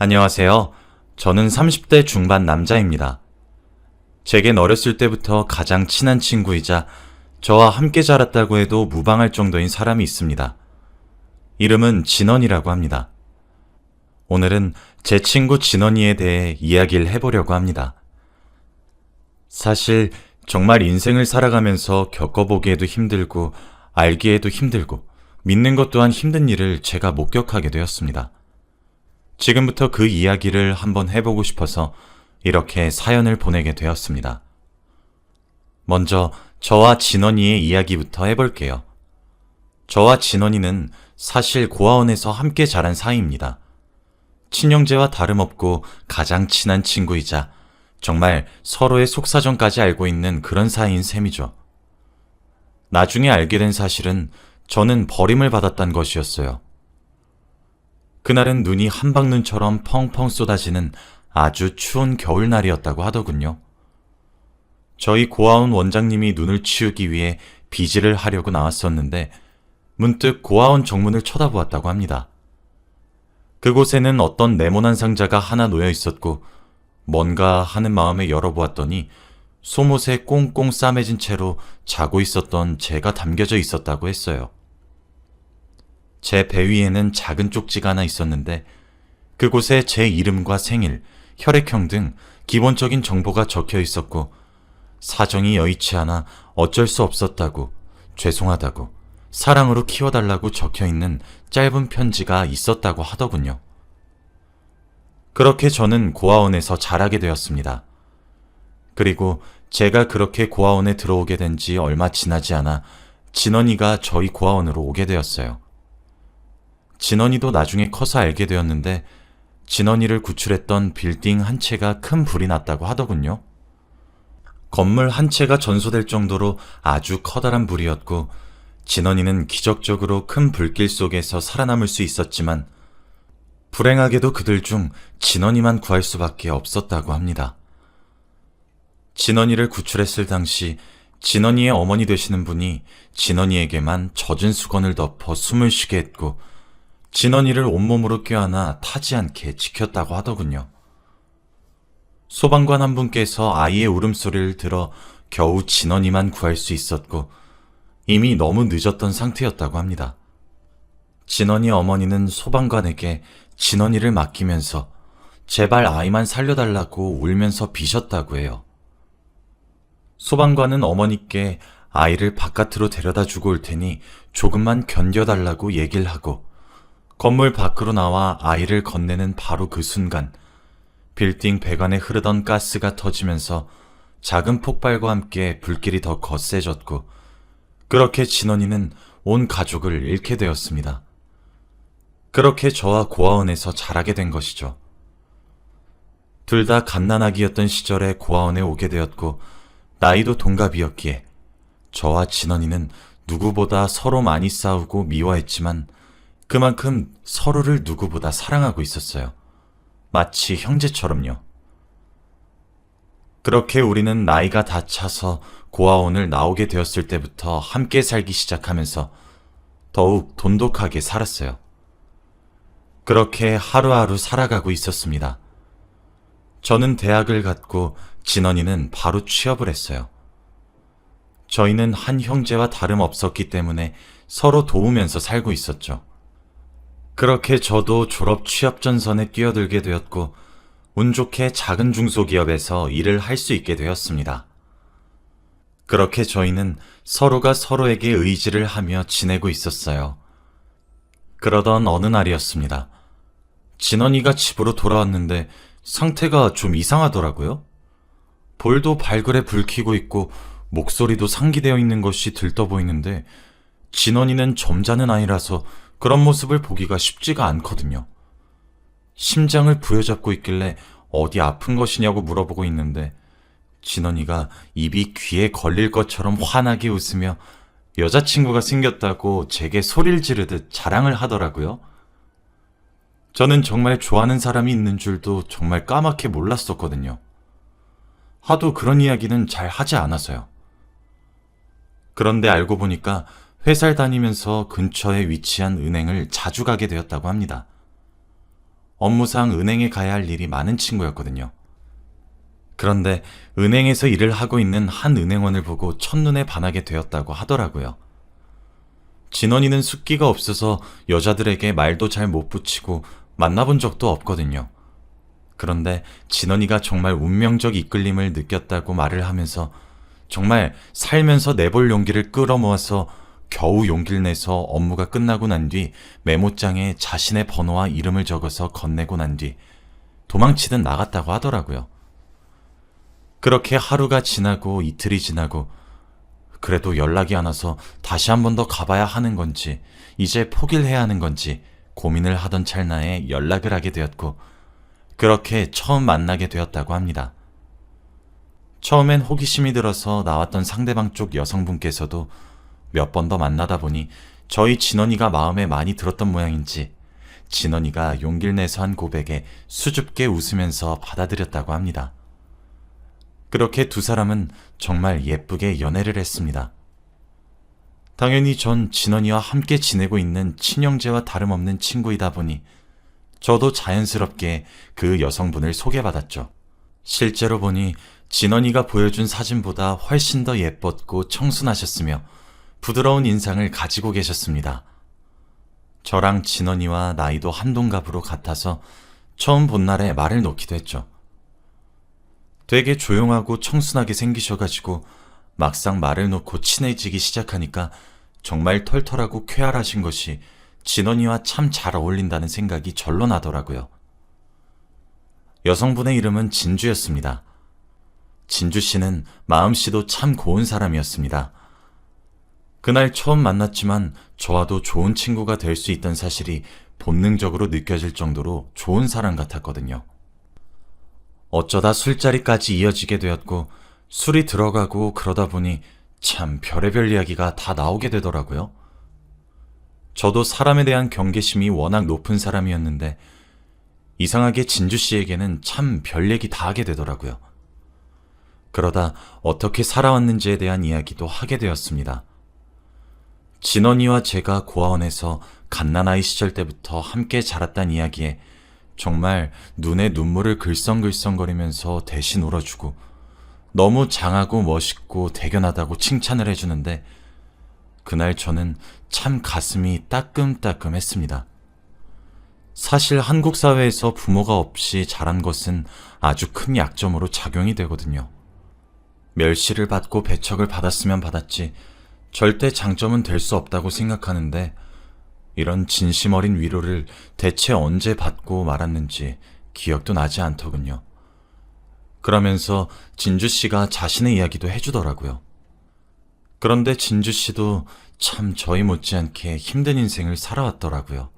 안녕하세요. 저는 30대 중반 남자입니다. 제겐 어렸을 때부터 가장 친한 친구이자 저와 함께 자랐다고 해도 무방할 정도인 사람이 있습니다. 이름은 진원이라고 합니다. 오늘은 제 친구 진원이에 대해 이야기를 해보려고 합니다. 사실 정말 인생을 살아가면서 겪어보기에도 힘들고 알기에도 힘들고 믿는 것 또한 힘든 일을 제가 목격하게 되었습니다. 지금부터 그 이야기를 한번 해보고 싶어서 이렇게 사연을 보내게 되었습니다. 먼저 저와 진원이의 이야기부터 해볼게요. 저와 진원이는 사실 고아원에서 함께 자란 사이입니다. 친형제와 다름없고 가장 친한 친구이자 정말 서로의 속사정까지 알고 있는 그런 사이인 셈이죠. 나중에 알게 된 사실은 저는 버림을 받았단 것이었어요. 그날은 눈이 한방눈처럼 펑펑 쏟아지는 아주 추운 겨울날이었다고 하더군요. 저희 고아원 원장님이 눈을 치우기 위해 비지를 하려고 나왔었는데 문득 고아원 정문을 쳐다보았다고 합니다. 그곳에는 어떤 네모난 상자가 하나 놓여 있었고 뭔가 하는 마음에 열어보았더니 속옷에 꽁꽁 싸매진 채로 자고 있었던 제가 담겨져 있었다고 했어요. 제 배 위에는 작은 쪽지가 하나 있었는데 그곳에 제 이름과 생일, 혈액형 등 기본적인 정보가 적혀 있었고 사정이 여의치 않아 어쩔 수 없었다고, 죄송하다고, 사랑으로 키워달라고 적혀 있는 짧은 편지가 있었다고 하더군요. 그렇게 저는 고아원에서 자라게 되었습니다. 그리고 제가 그렇게 고아원에 들어오게 된 지 얼마 지나지 않아 진원이가 저희 고아원으로 오게 되었어요. 진원이도 나중에 커서 알게 되었는데 진원이를 구출했던 빌딩 한 채가 큰 불이 났다고 하더군요. 건물 한 채가 전소될 정도로 아주 커다란 불이었고 진원이는 기적적으로 큰 불길 속에서 살아남을 수 있었지만 불행하게도 그들 중 진원이만 구할 수밖에 없었다고 합니다. 진원이를 구출했을 당시 진원이의 어머니 되시는 분이 진원이에게만 젖은 수건을 덮어 숨을 쉬게 했고 진원이를 온몸으로 껴안아 타지 않게 지켰다고 하더군요. 소방관 한 분께서 아이의 울음소리를 들어 겨우 진원이만 구할 수 있었고 이미 너무 늦었던 상태였다고 합니다. 진원이 어머니는 소방관에게 진원이를 맡기면서 제발 아이만 살려달라고 울면서 비셨다고 해요. 소방관은 어머니께 아이를 바깥으로 데려다 주고 올 테니 조금만 견뎌달라고 얘기를 하고 건물 밖으로 나와 아이를 건네는 바로 그 순간 빌딩 배관에 흐르던 가스가 터지면서 작은 폭발과 함께 불길이 더 거세졌고 그렇게 진원이는 온 가족을 잃게 되었습니다. 그렇게 저와 고아원에서 자라게 된 것이죠. 둘 다 갓난아기였던 시절에 고아원에 오게 되었고 나이도 동갑이었기에 저와 진원이는 누구보다 서로 많이 싸우고 미워했지만 그만큼 서로를 누구보다 사랑하고 있었어요. 마치 형제처럼요. 그렇게 우리는 나이가 다 차서 고아원을 나오게 되었을 때부터 함께 살기 시작하면서 더욱 돈독하게 살았어요. 그렇게 하루하루 살아가고 있었습니다. 저는 대학을 갔고 진원이는 바로 취업을 했어요. 저희는 한 형제와 다름없었기 때문에 서로 도우면서 살고 있었죠. 그렇게 저도 졸업 취업 전선에 뛰어들게 되었고 운 좋게 작은 중소기업에서 일을 할 수 있게 되었습니다. 그렇게 저희는 서로가 서로에게 의지를 하며 지내고 있었어요. 그러던 어느 날이었습니다. 진원이가 집으로 돌아왔는데 상태가 좀 이상하더라고요. 볼도 발그레 붉히고 있고 목소리도 상기되어 있는 것이 들떠 보이는데 진원이는 점잖은 아이라서 그런 모습을 보기가 쉽지가 않거든요. 심장을 부여잡고 있길래 어디 아픈 것이냐고 물어보고 있는데 진원이가 입이 귀에 걸릴 것처럼 환하게 웃으며 여자친구가 생겼다고 제게 소리를 지르듯 자랑을 하더라고요. 저는 정말 좋아하는 사람이 있는 줄도 정말 까맣게 몰랐었거든요. 하도 그런 이야기는 잘 하지 않아서요. 그런데 알고 보니까 회사를 다니면서 근처에 위치한 은행을 자주 가게 되었다고 합니다. 업무상 은행에 가야 할 일이 많은 친구였거든요. 그런데 은행에서 일을 하고 있는 한 은행원을 보고 첫눈에 반하게 되었다고 하더라고요. 진원이는 숫기가 없어서 여자들에게 말도 잘 못 붙이고 만나본 적도 없거든요. 그런데 진원이가 정말 운명적 이끌림을 느꼈다고 말을 하면서 정말 살면서 내볼 용기를 끌어모아서 겨우 용기를 내서 업무가 끝나고 난 뒤 메모장에 자신의 번호와 이름을 적어서 건네고 난 뒤 도망치듯 나갔다고 하더라고요. 그렇게 하루가 지나고 이틀이 지나고 그래도 연락이 안 와서 다시 한 번 더 가봐야 하는 건지 이제 포기를 해야 하는 건지 고민을 하던 찰나에 연락을 하게 되었고 그렇게 처음 만나게 되었다고 합니다. 처음엔 호기심이 들어서 나왔던 상대방 쪽 여성분께서도 몇 번 더 만나다 보니 저희 진원이가 마음에 많이 들었던 모양인지 진원이가 용기를 내서 한 고백에 수줍게 웃으면서 받아들였다고 합니다. 그렇게 두 사람은 정말 예쁘게 연애를 했습니다. 당연히 전 진원이와 함께 지내고 있는 친형제와 다름없는 친구이다 보니 저도 자연스럽게 그 여성분을 소개받았죠. 실제로 보니 진원이가 보여준 사진보다 훨씬 더 예뻤고 청순하셨으며 부드러운 인상을 가지고 계셨습니다. 저랑 진원이와 나이도 한동갑으로 같아서 처음 본 날에 말을 놓기도 했죠. 되게 조용하고 청순하게 생기셔가지고 막상 말을 놓고 친해지기 시작하니까 정말 털털하고 쾌활하신 것이 진원이와 참 잘 어울린다는 생각이 절로 나더라고요. 여성분의 이름은 진주였습니다. 진주 씨는 마음씨도 참 고운 사람이었습니다. 그날 처음 만났지만 저와도 좋은 친구가 될 수 있던 사실이 본능적으로 느껴질 정도로 좋은 사람 같았거든요. 어쩌다 술자리까지 이어지게 되었고 술이 들어가고 그러다 보니 참 별의별 이야기가 다 나오게 되더라고요. 저도 사람에 대한 경계심이 워낙 높은 사람이었는데 이상하게 진주 씨에게는 참 별 얘기 다 하게 되더라고요. 그러다 어떻게 살아왔는지에 대한 이야기도 하게 되었습니다. 진원이와 제가 고아원에서 갓난아이 시절 때부터 함께 자랐단 이야기에 정말 눈에 눈물을 글썽글썽거리면서 대신 울어주고 너무 장하고 멋있고 대견하다고 칭찬을 해주는데 그날 저는 참 가슴이 따끔따끔했습니다. 사실 한국 사회에서 부모가 없이 자란 것은 아주 큰 약점으로 작용이 되거든요. 멸시를 받고 배척을 받았으면 받았지 절대 장점은 될 수 없다고 생각하는데 이런 진심 어린 위로를 대체 언제 받고 말았는지 기억도 나지 않더군요. 그러면서 진주 씨가 자신의 이야기도 해주더라고요. 그런데 진주 씨도 참 저희 못지않게 힘든 인생을 살아왔더라고요.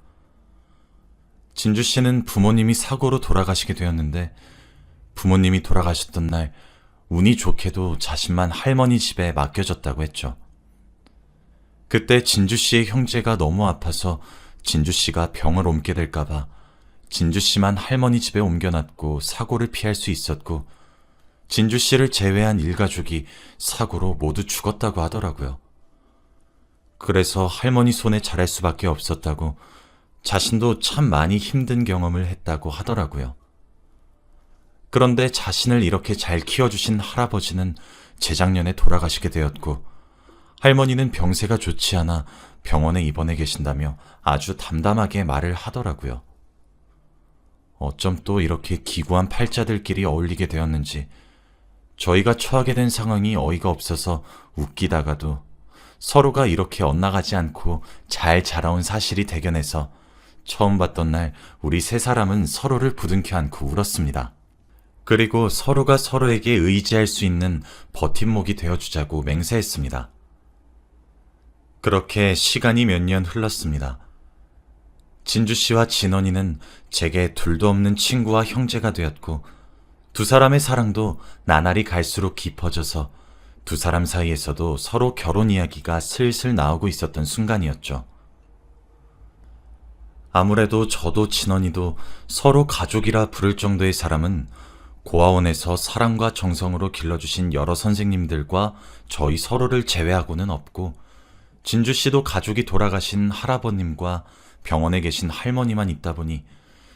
진주 씨는 부모님이 사고로 돌아가시게 되었는데 부모님이 돌아가셨던 날 운이 좋게도 자신만 할머니 집에 맡겨졌다고 했죠. 그때 진주 씨의 형제가 너무 아파서 진주 씨가 병을 옮게 될까봐 진주 씨만 할머니 집에 옮겨놨고 사고를 피할 수 있었고 진주 씨를 제외한 일가족이 사고로 모두 죽었다고 하더라고요. 그래서 할머니 손에 자랄 수밖에 없었다고 자신도 참 많이 힘든 경험을 했다고 하더라고요. 그런데 자신을 이렇게 잘 키워주신 할아버지는 재작년에 돌아가시게 되었고 할머니는 병세가 좋지 않아 병원에 입원해 계신다며 아주 담담하게 말을 하더라고요. 어쩜 또 이렇게 기구한 팔자들끼리 어울리게 되었는지 저희가 처하게 된 상황이 어이가 없어서 웃기다가도 서로가 이렇게 엇나가지 않고 잘 자라온 사실이 대견해서 처음 봤던 날 우리 세 사람은 서로를 부둥켜 안고 울었습니다. 그리고 서로가 서로에게 의지할 수 있는 버팀목이 되어주자고 맹세했습니다. 그렇게 시간이 몇 년 흘렀습니다. 진주 씨와 진원이는 제게 둘도 없는 친구와 형제가 되었고 두 사람의 사랑도 나날이 갈수록 깊어져서 두 사람 사이에서도 서로 결혼 이야기가 슬슬 나오고 있었던 순간이었죠. 아무래도 저도 진원이도 서로 가족이라 부를 정도의 사람은 고아원에서 사랑과 정성으로 길러주신 여러 선생님들과 저희 서로를 제외하고는 없고 진주 씨도 가족이 돌아가신 할아버님과 병원에 계신 할머니만 있다 보니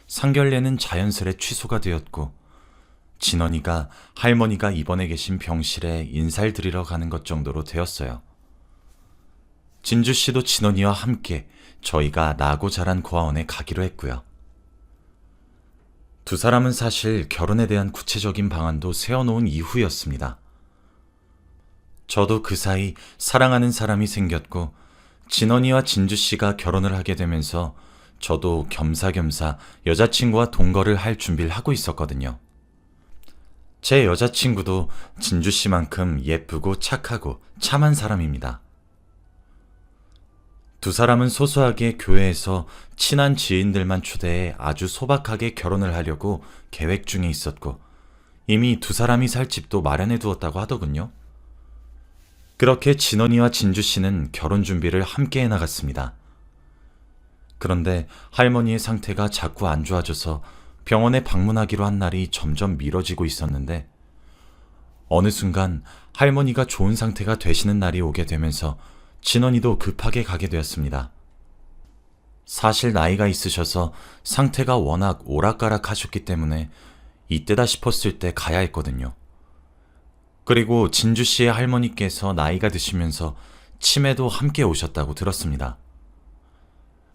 상견례는 자연스레 취소가 되었고 진원이가 할머니가 입원해 계신 병실에 인사를 드리러 가는 것 정도로 되었어요. 진주 씨도 진원이와 함께 저희가 나고 자란 고아원에 가기로 했고요. 두 사람은 사실 결혼에 대한 구체적인 방안도 세워놓은 이후였습니다. 저도 그 사이 사랑하는 사람이 생겼고 진원이와 진주 씨가 결혼을 하게 되면서 저도 겸사겸사 여자친구와 동거를 할 준비를 하고 있었거든요. 제 여자친구도 진주 씨만큼 예쁘고 착하고 참한 사람입니다. 두 사람은 소소하게 교회에서 친한 지인들만 초대해 아주 소박하게 결혼을 하려고 계획 중에 있었고 이미 두 사람이 살 집도 마련해 두었다고 하더군요. 그렇게 진원이와 진주 씨는 결혼 준비를 함께 해나갔습니다. 그런데 할머니의 상태가 자꾸 안 좋아져서 병원에 방문하기로 한 날이 점점 미뤄지고 있었는데 어느 순간 할머니가 좋은 상태가 되시는 날이 오게 되면서 진원이도 급하게 가게 되었습니다. 사실 나이가 있으셔서 상태가 워낙 오락가락 하셨기 때문에 이때다 싶었을 때 가야 했거든요. 그리고 진주 씨의 할머니께서 나이가 드시면서 치매도 함께 오셨다고 들었습니다.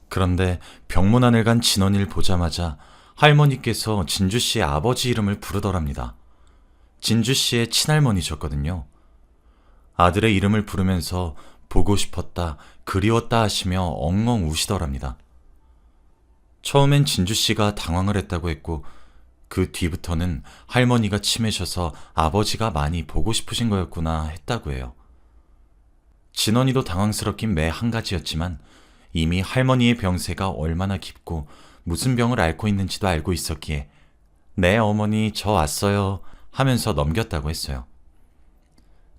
그런데 병문안을 간 진원이를 보자마자 할머니께서 진주 씨의 아버지 이름을 부르더랍니다. 진주 씨의 친할머니셨거든요. 아들의 이름을 부르면서 보고 싶었다, 그리웠다 하시며 엉엉 우시더랍니다. 처음엔 진주 씨가 당황을 했다고 했고 그 뒤부터는 할머니가 치매셔서 아버지가 많이 보고 싶으신 거였구나 했다고 해요. 진원이도 당황스럽긴 매 한 가지였지만 이미 할머니의 병세가 얼마나 깊고 무슨 병을 앓고 있는지도 알고 있었기에 네 어머니 저 왔어요 하면서 넘겼다고 했어요.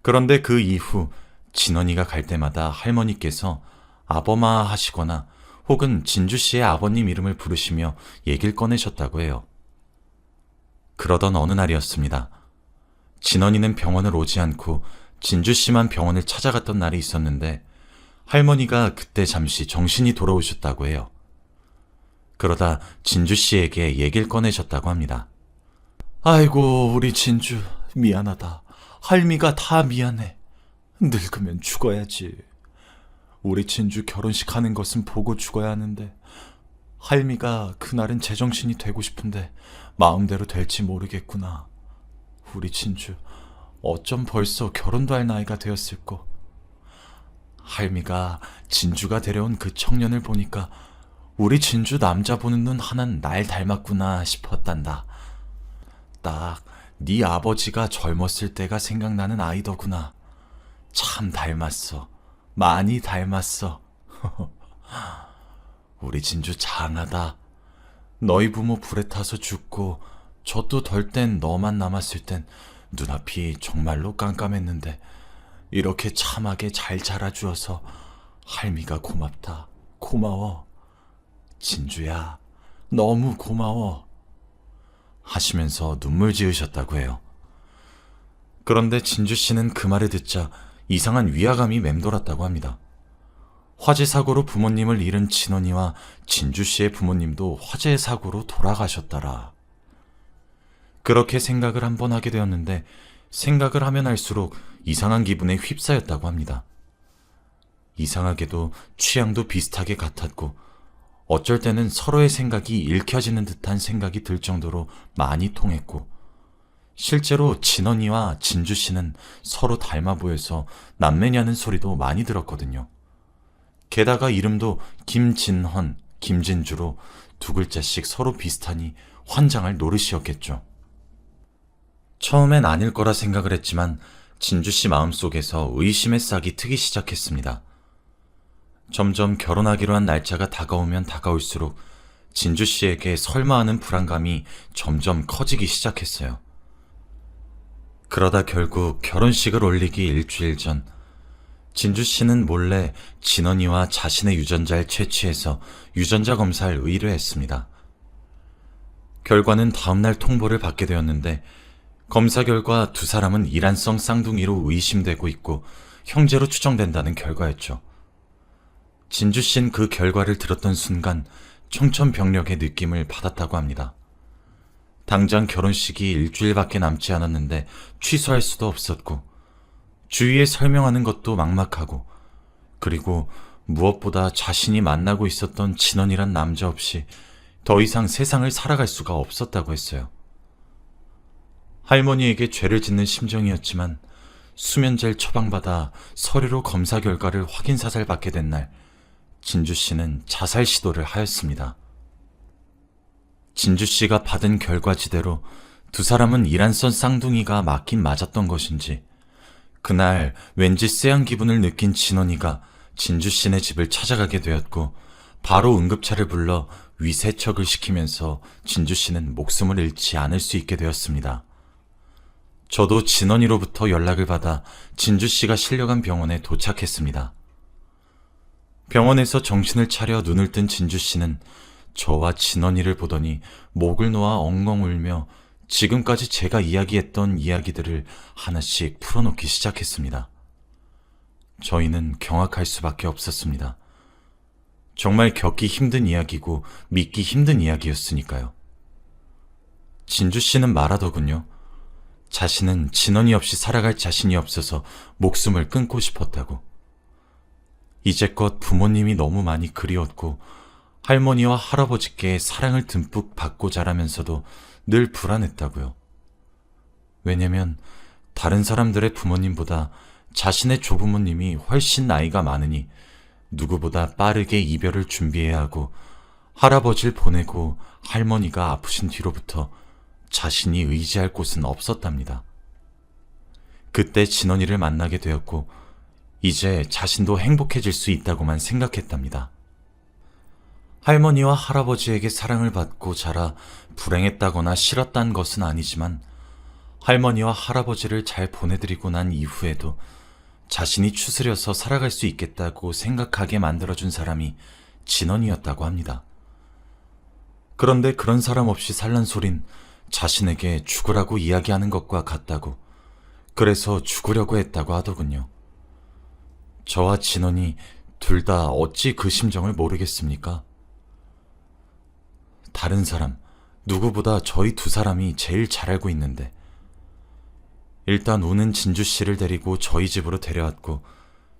그런데 그 이후 진원이가 갈 때마다 할머니께서 아범아 하시거나 혹은 진주 씨의 아버님 이름을 부르시며 얘기를 꺼내셨다고 해요. 그러던 어느 날이었습니다. 진원이는 병원을 오지 않고 진주 씨만 병원을 찾아갔던 날이 있었는데 할머니가 그때 잠시 정신이 돌아오셨다고 해요. 그러다 진주 씨에게 얘기를 꺼내셨다고 합니다. 아이고 우리 진주 미안하다. 할미가 다 미안해. 늙으면 죽어야지. 우리 진주 결혼식 하는 것은 보고 죽어야 하는데 할미가 그날은 제정신이 되고 싶은데 마음대로 될지 모르겠구나. 우리 진주 어쩜 벌써 결혼도 할 나이가 되었을꼬. 할미가 진주가 데려온 그 청년을 보니까 우리 진주 남자 보는 눈 하나는 날 닮았구나 싶었단다. 딱 네 아버지가 젊었을 때가 생각나는 아이더구나. 참 닮았어. 많이 닮았어. 우리 진주 장하다. 너희 부모 불에 타서 죽고 젖도 덜 땐 너만 남았을 땐 눈앞이 정말로 깜깜했는데 이렇게 참하게 잘 자라주어서 할미가 고맙다. 고마워. 진주야, 너무 고마워. 하시면서 눈물 지으셨다고 해요. 그런데 진주 씨는 그 말을 듣자 이상한 위화감이 맴돌았다고 합니다. 화재 사고로 부모님을 잃은 진원이와 진주 씨의 부모님도 화재 사고로 돌아가셨더라. 그렇게 생각을 한 번 하게 되었는데 생각을 하면 할수록 이상한 기분에 휩싸였다고 합니다. 이상하게도 취향도 비슷하게 같았고 어쩔 때는 서로의 생각이 읽혀지는 듯한 생각이 들 정도로 많이 통했고 실제로 진원이와 진주 씨는 서로 닮아 보여서 남매냐는 소리도 많이 들었거든요. 게다가 이름도 김진헌, 김진주로 두 글자씩 서로 비슷하니 환장할 노릇이었겠죠. 처음엔 아닐 거라 생각을 했지만 진주 씨 마음속에서 의심의 싹이 트기 시작했습니다. 점점 결혼하기로 한 날짜가 다가오면 다가올수록 진주 씨에게 설마 하는 불안감이 점점 커지기 시작했어요. 그러다 결국 결혼식을 올리기 일주일 전 진주 씨는 몰래 진원이와 자신의 유전자를 채취해서 유전자 검사를 의뢰했습니다. 결과는 다음날 통보를 받게 되었는데 검사 결과 두 사람은 이란성 쌍둥이로 의심되고 있고 형제로 추정된다는 결과였죠. 진주 씨는 그 결과를 들었던 순간 청천벽력의 느낌을 받았다고 합니다. 당장 결혼식이 일주일밖에 남지 않았는데 취소할 수도 없었고, 주위에 설명하는 것도 막막하고, 그리고 무엇보다 자신이 만나고 있었던 진원이란 남자 없이 더 이상 세상을 살아갈 수가 없었다고 했어요. 할머니에게 죄를 짓는 심정이었지만 수면제를 처방받아 서류로 검사 결과를 확인 사살받게 된 날, 진주 씨는 자살 시도를 하였습니다. 진주 씨가 받은 결과지대로 두 사람은 이란선 쌍둥이가 맞긴 맞았던 것인지, 그날 왠지 쎄한 기분을 느낀 진원이가 진주 씨네 집을 찾아가게 되었고, 바로 응급차를 불러 위세척을 시키면서 진주 씨는 목숨을 잃지 않을 수 있게 되었습니다. 저도 진원이로부터 연락을 받아 진주 씨가 실려간 병원에 도착했습니다. 병원에서 정신을 차려 눈을 뜬 진주 씨는 저와 진원이를 보더니 목을 놓아 엉엉 울며 지금까지 제가 이야기했던 이야기들을 하나씩 풀어놓기 시작했습니다. 저희는 경악할 수밖에 없었습니다. 정말 겪기 힘든 이야기고 믿기 힘든 이야기였으니까요. 진주 씨는 말하더군요. 자신은 진원이 없이 살아갈 자신이 없어서 목숨을 끊고 싶었다고. 이제껏 부모님이 너무 많이 그리웠고 할머니와 할아버지께 사랑을 듬뿍 받고 자라면서도 늘 불안했다고요. 왜냐면 다른 사람들의 부모님보다 자신의 조부모님이 훨씬 나이가 많으니 누구보다 빠르게 이별을 준비해야 하고, 할아버지를 보내고 할머니가 아프신 뒤로부터 자신이 의지할 곳은 없었답니다. 그때 진원이를 만나게 되었고 이제 자신도 행복해질 수 있다고만 생각했답니다. 할머니와 할아버지에게 사랑을 받고 자라 불행했다거나 싫었단 것은 아니지만, 할머니와 할아버지를 잘 보내드리고 난 이후에도 자신이 추스려서 살아갈 수 있겠다고 생각하게 만들어준 사람이 진원이었다고 합니다. 그런데 그런 사람 없이 살란 소린 자신에게 죽으라고 이야기하는 것과 같다고, 그래서 죽으려고 했다고 하더군요. 저와 진원이 둘 다 어찌 그 심정을 모르겠습니까? 다른 사람, 누구보다 저희 두 사람이 제일 잘 알고 있는데, 일단 우는 진주 씨를 데리고 저희 집으로 데려왔고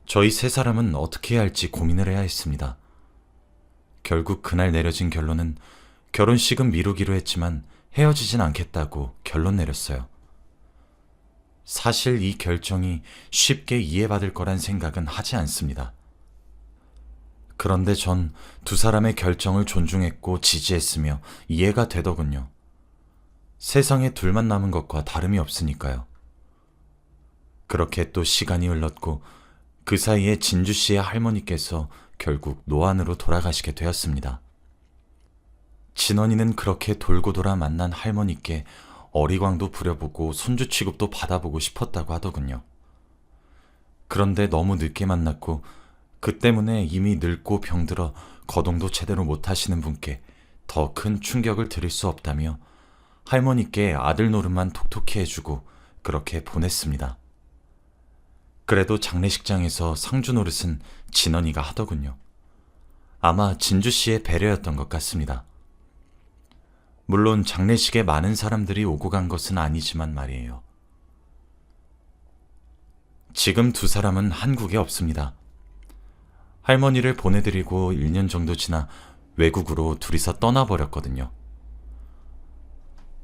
저희 세 사람은 어떻게 해야 할지 고민을 해야 했습니다. 결국 그날 내려진 결론은 결혼식은 미루기로 했지만 헤어지진 않겠다고 결론 내렸어요. 사실 이 결정이 쉽게 이해받을 거란 생각은 하지 않습니다. 그런데 전 두 사람의 결정을 존중했고 지지했으며 이해가 되더군요. 세상에 둘만 남은 것과 다름이 없으니까요. 그렇게 또 시간이 흘렀고 그 사이에 진주 씨의 할머니께서 결국 노안으로 돌아가시게 되었습니다. 진원이는 그렇게 돌고 돌아 만난 할머니께 어리광도 부려보고 손주 취급도 받아보고 싶었다고 하더군요. 그런데 너무 늦게 만났고 그 때문에 이미 늙고 병들어 거동도 제대로 못하시는 분께 더 큰 충격을 드릴 수 없다며 할머니께 아들 노릇만 톡톡히 해주고 그렇게 보냈습니다. 그래도 장례식장에서 상주 노릇은 진원이가 하더군요. 아마 진주 씨의 배려였던 것 같습니다. 물론 장례식에 많은 사람들이 오고 간 것은 아니지만 말이에요. 지금 두 사람은 한국에 없습니다. 할머니를 보내드리고 1년 정도 지나 외국으로 둘이서 떠나버렸거든요.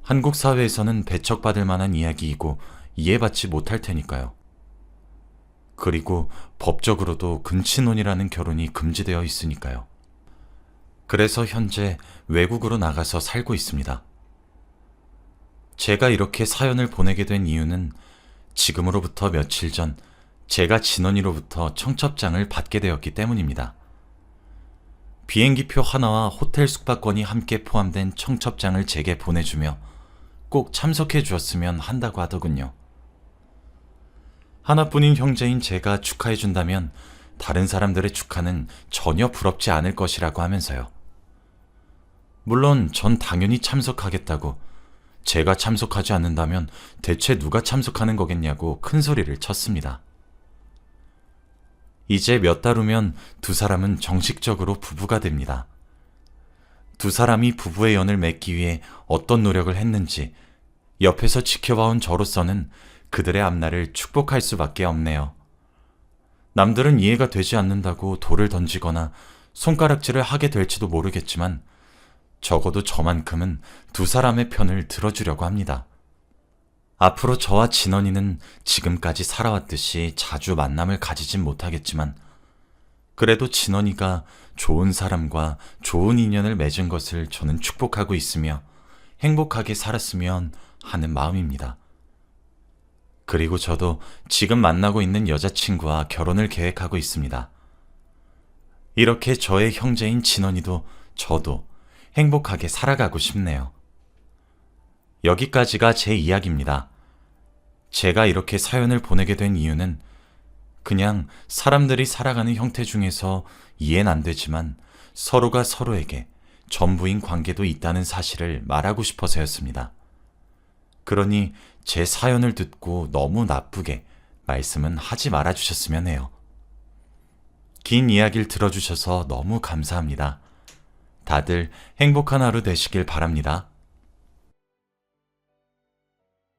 한국 사회에서는 배척받을 만한 이야기이고 이해받지 못할 테니까요. 그리고 법적으로도 근친혼이라는 결혼이 금지되어 있으니까요. 그래서 현재 외국으로 나가서 살고 있습니다. 제가 이렇게 사연을 보내게 된 이유는 지금으로부터 며칠 전 제가 진원이로부터 청첩장을 받게 되었기 때문입니다. 비행기표 하나와 호텔 숙박권이 함께 포함된 청첩장을 제게 보내주며 꼭 참석해 주었으면 한다고 하더군요. 하나뿐인 형제인 제가 축하해준다면 다른 사람들의 축하는 전혀 부럽지 않을 것이라고 하면서요. 물론 전 당연히 참석하겠다고, 제가 참석하지 않는다면 대체 누가 참석하는 거겠냐고 큰 소리를 쳤습니다. 이제 몇 달 후면 두 사람은 정식적으로 부부가 됩니다. 두 사람이 부부의 연을 맺기 위해 어떤 노력을 했는지 옆에서 지켜봐온 저로서는 그들의 앞날을 축복할 수밖에 없네요. 남들은 이해가 되지 않는다고 돌을 던지거나 손가락질을 하게 될지도 모르겠지만 적어도 저만큼은 두 사람의 편을 들어주려고 합니다. 앞으로 저와 진원이는 지금까지 살아왔듯이 자주 만남을 가지진 못하겠지만 그래도 진원이가 좋은 사람과 좋은 인연을 맺은 것을 저는 축복하고 있으며 행복하게 살았으면 하는 마음입니다. 그리고 저도 지금 만나고 있는 여자친구와 결혼을 계획하고 있습니다. 이렇게 저의 형제인 진원이도 저도 행복하게 살아가고 싶네요. 여기까지가 제 이야기입니다. 제가 이렇게 사연을 보내게 된 이유는 그냥 사람들이 살아가는 형태 중에서 이해는 안 되지만 서로가 서로에게 전부인 관계도 있다는 사실을 말하고 싶어서였습니다. 그러니 제 사연을 듣고 너무 나쁘게 말씀은 하지 말아주셨으면 해요. 긴 이야기를 들어주셔서 너무 감사합니다. 다들 행복한 하루 되시길 바랍니다.